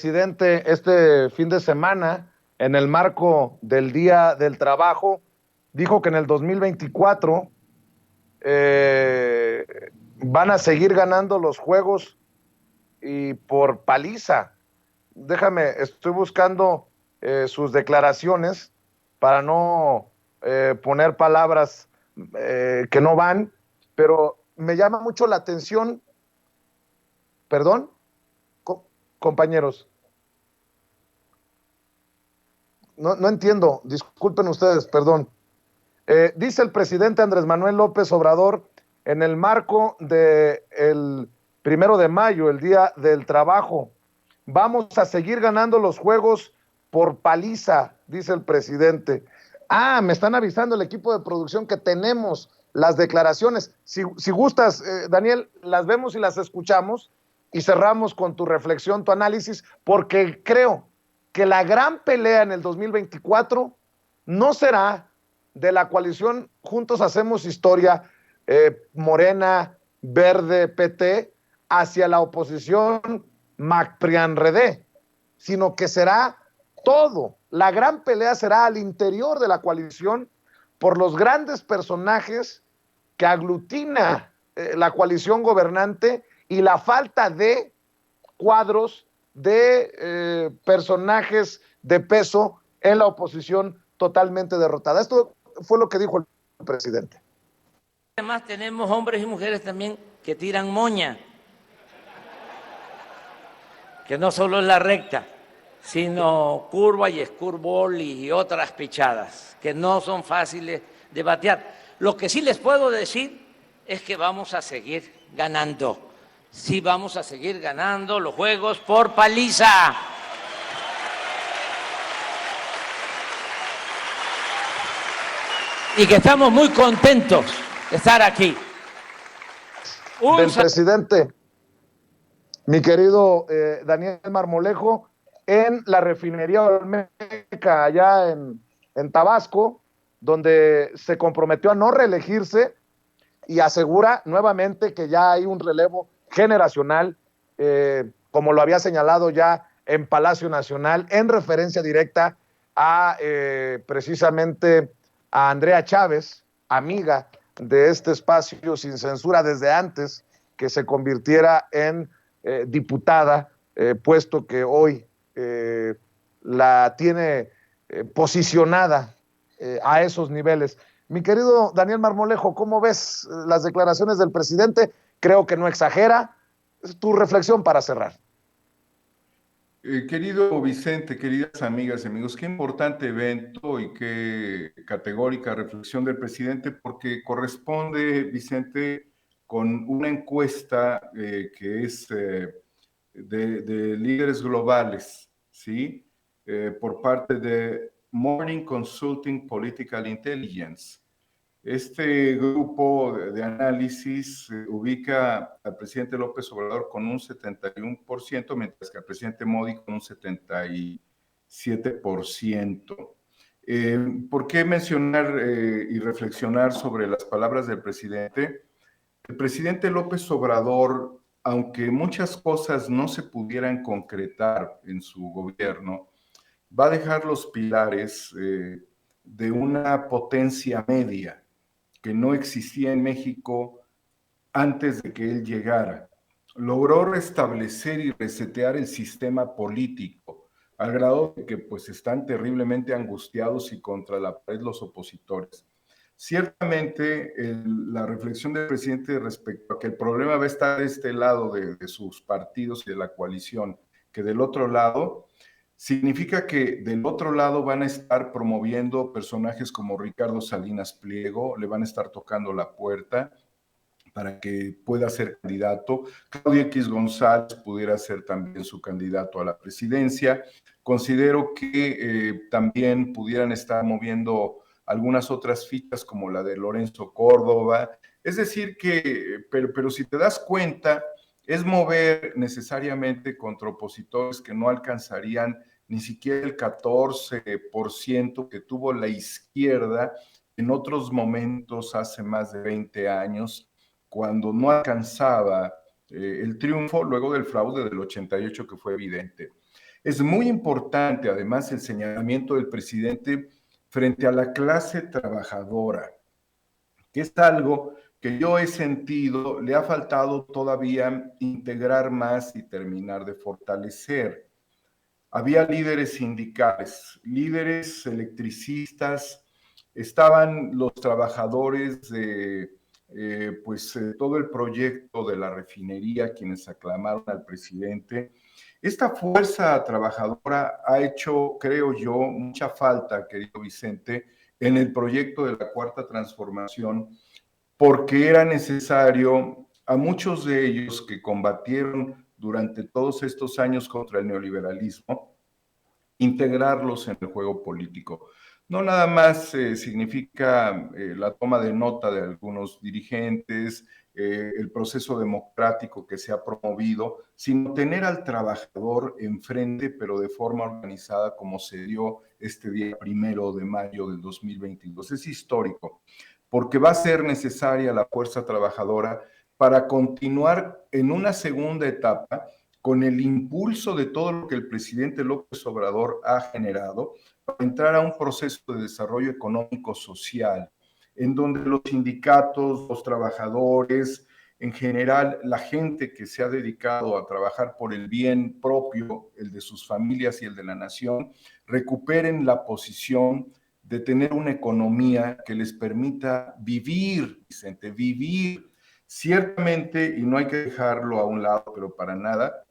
presidente este fin de semana, en el marco del Día del Trabajo, dijo que en el 2024 eh, van a seguir ganando los juegos y por paliza. Déjame, estoy buscando sus declaraciones para no poner palabras que no van, pero me llama mucho la atención, perdón, compañeros. No entiendo, disculpen ustedes, perdón. Dice el presidente Andrés Manuel López Obrador, en el marco del 1 de mayo, el Día del Trabajo, vamos a seguir ganando los juegos por paliza, dice el presidente. Me están avisando el equipo de producción que tenemos las declaraciones. Si gustas, Daniel, las vemos y las escuchamos y cerramos con tu reflexión, tu análisis, porque creo que la gran pelea en el 2024 no será de la coalición Juntos Hacemos Historia, Morena, Verde, PT, hacia la oposición MAC-PRIAN-RD, sino que será todo. La gran pelea será al interior de la coalición por los grandes personajes que aglutina la coalición gobernante y la falta de cuadros de personajes de peso en la oposición totalmente derrotada. Esto fue lo que dijo el presidente. Además tenemos hombres y mujeres también que tiran moña, que no solo es la recta, sino curva y screwball y otras pichadas, que no son fáciles de batear. Lo que sí les puedo decir es que vamos a seguir ganando. Sí vamos a seguir ganando los juegos por paliza. Y que estamos muy contentos de estar aquí. Del presidente, mi querido Daniel Marmolejo, en la refinería Olmeca, allá en Tabasco, donde se comprometió a no reelegirse y asegura nuevamente que ya hay un relevo generacional, como lo había señalado ya en Palacio Nacional, en referencia directa a precisamente a Andrea Chávez, amiga de este espacio sin censura desde antes que se convirtiera en diputada, puesto que hoy la tiene posicionada a esos niveles. Mi querido Daniel Marmolejo, ¿cómo ves las declaraciones del presidente? Creo que no exagera. Tu reflexión para cerrar. Querido Vicente, queridas amigas y amigos, qué importante evento y qué categórica reflexión del presidente, porque corresponde, Vicente, con una encuesta que es de líderes globales, ¿sí? Por parte de Morning Consulting Political Intelligence. Este grupo de análisis ubica al presidente López Obrador con un 71%, mientras que al presidente Modi con un 77%. ¿Por qué mencionar y reflexionar sobre las palabras del presidente? El presidente López Obrador, aunque muchas cosas no se pudieran concretar en su gobierno, va a dejar los pilares de una potencia media que no existía en México antes de que él llegara. Logró restablecer y resetear el sistema político, al grado de que pues están terriblemente angustiados y contra la pared los opositores. Ciertamente, la reflexión del presidente respecto a que el problema va a estar de este lado de sus partidos y de la coalición, que del otro lado, significa que del otro lado van a estar promoviendo personajes como Ricardo Salinas Pliego, le van a estar tocando la puerta para que pueda ser candidato. Claudio X González pudiera ser también su candidato a la presidencia. Considero que también pudieran estar moviendo algunas otras fichas como la de Lorenzo Córdoba. Es decir que, pero si te das cuenta, es mover necesariamente contra opositores que no alcanzarían ni siquiera el 14% que tuvo la izquierda en otros momentos hace más de 20 años, cuando no alcanzaba el triunfo luego del fraude del 88 que fue evidente. Es muy importante, además, el señalamiento del presidente frente a la clase trabajadora, que es algo que yo he sentido le ha faltado todavía integrar más y terminar de fortalecer. Había líderes sindicales, líderes electricistas, estaban los trabajadores de todo el proyecto de la refinería, quienes aclamaron al presidente. Esta fuerza trabajadora ha hecho, creo yo, mucha falta, querido Vicente, en el proyecto de la Cuarta Transformación, porque era necesario a muchos de ellos que combatieron durante todos estos años contra el neoliberalismo, integrarlos en el juego político. No nada más significa la toma de nota de algunos dirigentes, el proceso democrático que se ha promovido, sino tener al trabajador enfrente, pero de forma organizada, como se dio este día 1 de mayo del 2022. Es histórico, porque va a ser necesaria la fuerza trabajadora para continuar en una segunda etapa con el impulso de todo lo que el presidente López Obrador ha generado, para entrar a un proceso de desarrollo económico social, en donde los sindicatos, los trabajadores, en general, la gente que se ha dedicado a trabajar por el bien propio, el de sus familias y el de la nación, recuperen la posición de tener una economía que les permita vivir, Vicente, vivir. Ciertamente, y no hay que dejarlo a un lado, pero para nada,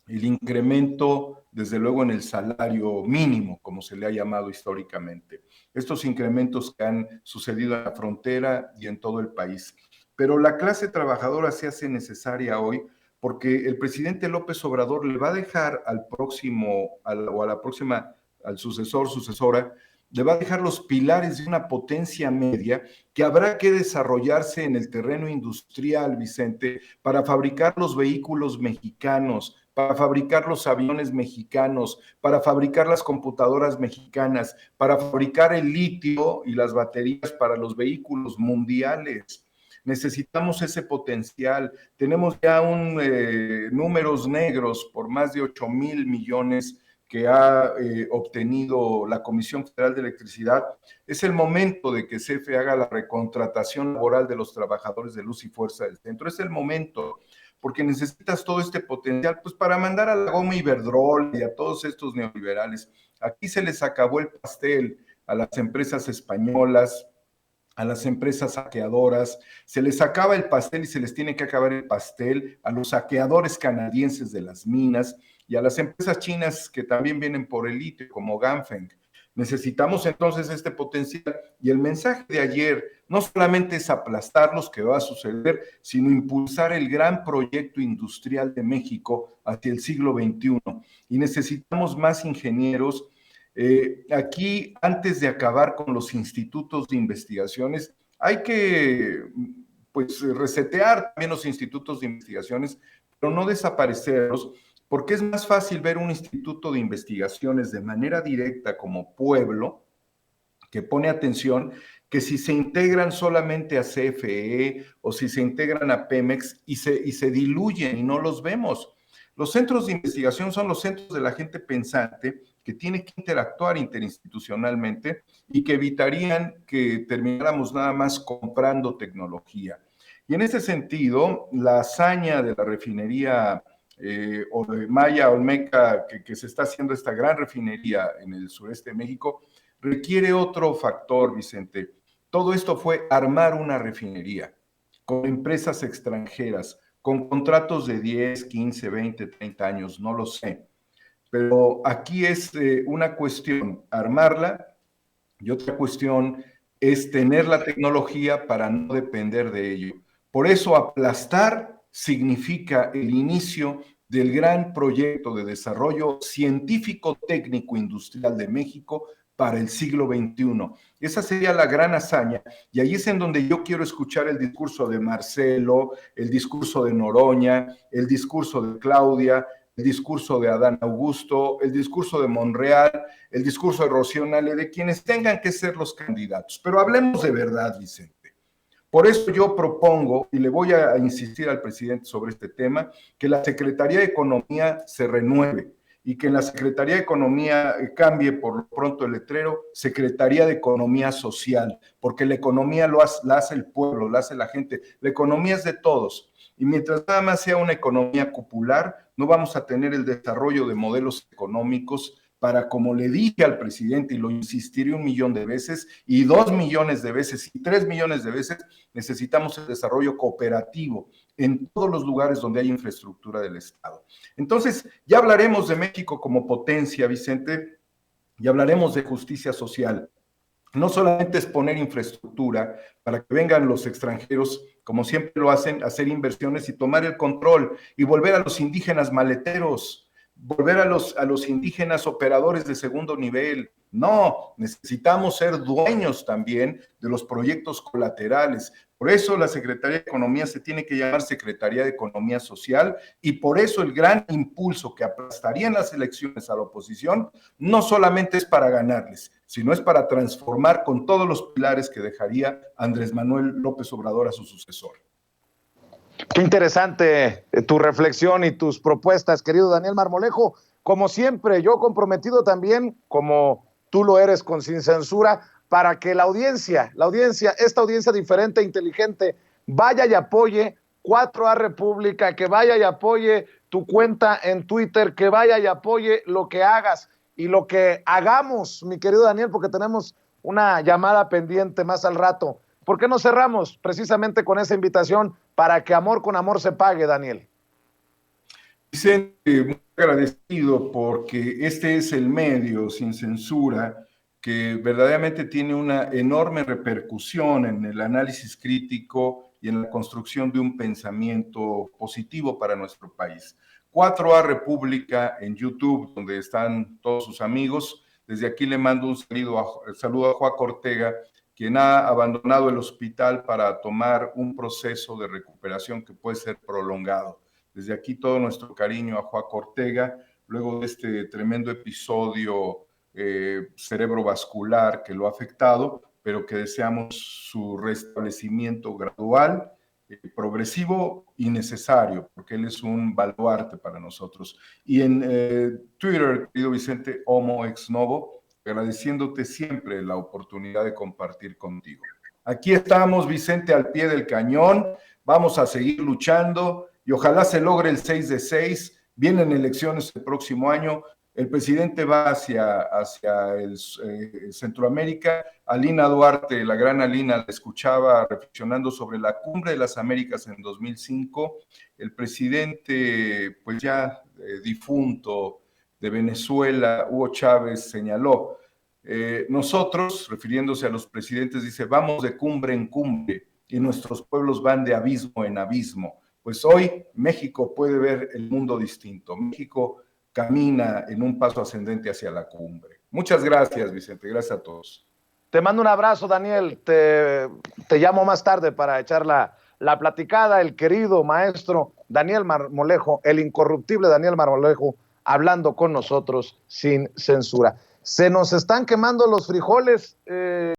el incremento, desde luego, en el salario mínimo, como se le ha llamado históricamente. Estos incrementos que han sucedido en la frontera y en todo el país. Pero la clase trabajadora se hace necesaria hoy porque el presidente López Obrador le va a dejar al próximo, o a la próxima, al sucesor, sucesora, le va a dejar los pilares de una potencia media que habrá que desarrollarse en el terreno industrial, Vicente, para fabricar los vehículos mexicanos, para fabricar los aviones mexicanos, para fabricar las computadoras mexicanas, para fabricar el litio y las baterías para los vehículos mundiales. Necesitamos ese potencial. Tenemos ya números negros por más de 8,000 millones que ha obtenido la Comisión Federal de Electricidad. Es el momento de que CFE haga la recontratación laboral de los trabajadores de luz y fuerza del centro. Es el momento, porque necesitas todo este potencial, pues para mandar a la goma Iberdrola y a todos estos neoliberales. Aquí se les acabó el pastel a las empresas españolas, a las empresas saqueadoras, se les acaba el pastel y se les tiene que acabar el pastel a los saqueadores canadienses de las minas y a las empresas chinas que también vienen por el litio, como Ganfeng. Necesitamos entonces este potencial, y el mensaje de ayer no solamente es aplastar lo que va a suceder, sino impulsar el gran proyecto industrial de México hacia el siglo XXI. Y necesitamos más ingenieros. Aquí, antes de acabar con los institutos de investigaciones, hay que pues resetear también los institutos de investigaciones, pero no desaparecerlos, porque es más fácil ver un instituto de investigaciones de manera directa como pueblo, que pone atención, que si se integran solamente a CFE o si se integran a Pemex y se diluyen y no los vemos. Los centros de investigación son los centros de la gente pensante que tiene que interactuar interinstitucionalmente y que evitarían que termináramos nada más comprando tecnología. Y en ese sentido, la hazaña de la refinería o de Maya Olmeca, que se está haciendo esta gran refinería en el sureste de México, requiere otro factor, Vicente. Todo esto fue armar una refinería con empresas extranjeras, con contratos de 10, 15, 20, 30 años, no lo sé. Pero aquí es una cuestión armarla y otra cuestión es tener la tecnología para no depender de ello. Por eso aplastar significa el inicio del gran proyecto de desarrollo científico, técnico, industrial de México para el siglo XXI. Esa sería la gran hazaña, y ahí es en donde yo quiero escuchar el discurso de Marcelo, el discurso de Noroña, el discurso de Claudia, el discurso de Adán Augusto, el discurso de Monreal, el discurso de Rocío Nale, de quienes tengan que ser los candidatos. Pero hablemos de verdad, Vicente. Por eso yo propongo, y le voy a insistir al presidente sobre este tema, que la Secretaría de Economía se renueve, y que en la Secretaría de Economía cambie por lo pronto el letrero, Secretaría de Economía Social, porque la economía la hace el pueblo, la hace la gente, la economía es de todos, y mientras nada más sea una economía cupular, no vamos a tener el desarrollo de modelos económicos para, como le dije al presidente, y lo insistiré 1.000.000 de veces, y 2.000.000 de veces, y 3.000.000 de veces, necesitamos el desarrollo cooperativo en todos los lugares donde hay infraestructura del Estado. Entonces, ya hablaremos de México como potencia, Vicente, y hablaremos de justicia social. No solamente es poner infraestructura para que vengan los extranjeros, como siempre lo hacen, hacer inversiones y tomar el control y volver a los indígenas maleteros, volver a los indígenas operadores de segundo nivel. No, necesitamos ser dueños también de los proyectos colaterales. Por eso la Secretaría de Economía se tiene que llamar Secretaría de Economía Social, y por eso el gran impulso que aplastaría en las elecciones a la oposición no solamente es para ganarles, sino es para transformar con todos los pilares que dejaría Andrés Manuel López Obrador a su sucesor. Qué interesante tu reflexión y tus propuestas, querido Daniel Marmolejo. Como siempre, yo comprometido también, como tú lo eres, con Sin Censura, para que la audiencia, esta audiencia diferente e inteligente, vaya y apoye 4A República, que vaya y apoye tu cuenta en Twitter, que vaya y apoye lo que hagas y lo que hagamos, mi querido Daniel, porque tenemos una llamada pendiente más al rato. ¿Por qué no cerramos precisamente con esa invitación para que amor con amor se pague, Daniel? Vicente, muy agradecido, porque este es el medio Sin Censura que verdaderamente tiene una enorme repercusión en el análisis crítico y en la construcción de un pensamiento positivo para nuestro país. 4A República en YouTube, donde están todos sus amigos. Desde aquí le mando un saludo a Joaquín Ortega, quien ha abandonado el hospital para tomar un proceso de recuperación que puede ser prolongado. Desde aquí todo nuestro cariño a Joaquín Ortega, luego de este tremendo episodio cerebrovascular que lo ha afectado, pero que deseamos su restablecimiento gradual, progresivo y necesario, porque él es un baluarte para nosotros. Y en Twitter, querido Vicente, Homo Ex Novo, agradeciéndote siempre la oportunidad de compartir contigo. Aquí estamos, Vicente, al pie del cañón, vamos a seguir luchando y ojalá se logre el 6 de 6, vienen elecciones el próximo año, el presidente va hacia Centroamérica. Alina Duarte, la gran Alina, la escuchaba reflexionando sobre la Cumbre de las Américas en 2005, el presidente, pues ya difunto de Venezuela, Hugo Chávez, señaló, nosotros, refiriéndose a los presidentes, dice, vamos de cumbre en cumbre y nuestros pueblos van de abismo en abismo. Pues hoy México puede ver el mundo distinto. México camina en un paso ascendente hacia la cumbre. Muchas gracias, Vicente. Gracias a todos. Te mando un abrazo, Daniel. Te llamo más tarde para echar la platicada. El querido maestro Daniel Marmolejo, el incorruptible Daniel Marmolejo, hablando con nosotros sin censura. Se nos están quemando los frijoles.